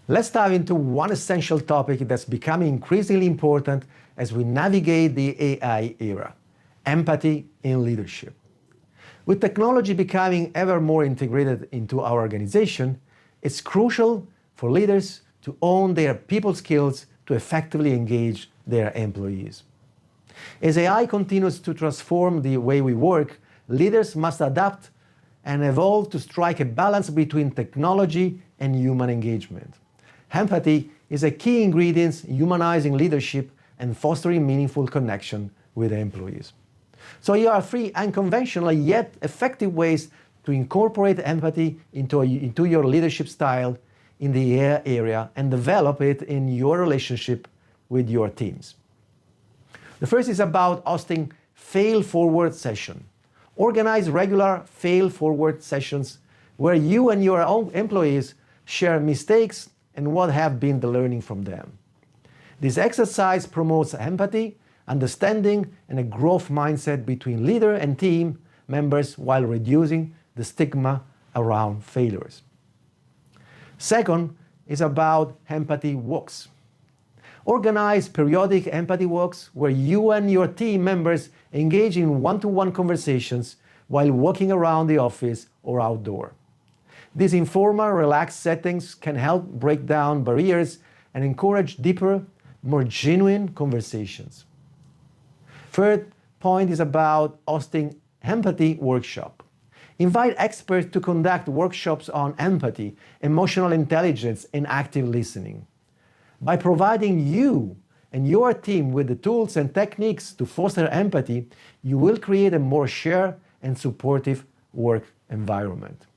Let's dive into one essential topic that's becoming increasingly important as we navigate the AI era: empathy in leadership. With technology becoming ever more integrated into our organization, it's crucial for leaders to own their people skills to effectively engage their employees. As AI continues to transform the way we work, leaders must adapt and evolve to strike a balance between technology and human engagement. Empathy is a key ingredient in humanizing leadership and fostering meaningful connection with employees. So here are 3 unconventional yet effective ways to incorporate empathy into your leadership style in the AI area and develop it in your relationship with your teams. The first is about hosting fail-forward sessions. Organize regular fail-forward sessions where you and your own employees share mistakes and what have been the learning from them. This exercise promotes empathy, understanding, and a growth mindset between leader and team members while reducing the stigma around failures. Second is about empathy walks. Organize periodic empathy walks where you and your team members engage in one-to-one conversations while walking around the office or outdoor. These informal, relaxed settings can help break down barriers and encourage deeper, more genuine conversations. Third point is about hosting empathy workshop. Invite experts to conduct workshops on empathy, emotional intelligence, and active listening. By providing you and your team with the tools and techniques to foster empathy, you will create a more shared and supportive work environment.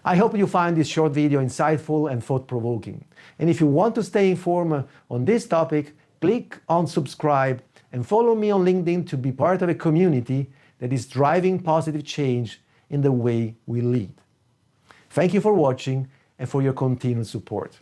I hope you find this short video insightful and thought-provoking. And if you want to stay informed on this topic, click on subscribe and follow me on LinkedIn to be part of a community that is driving positive change in the way we lead. Thank you for watching and for your continued support.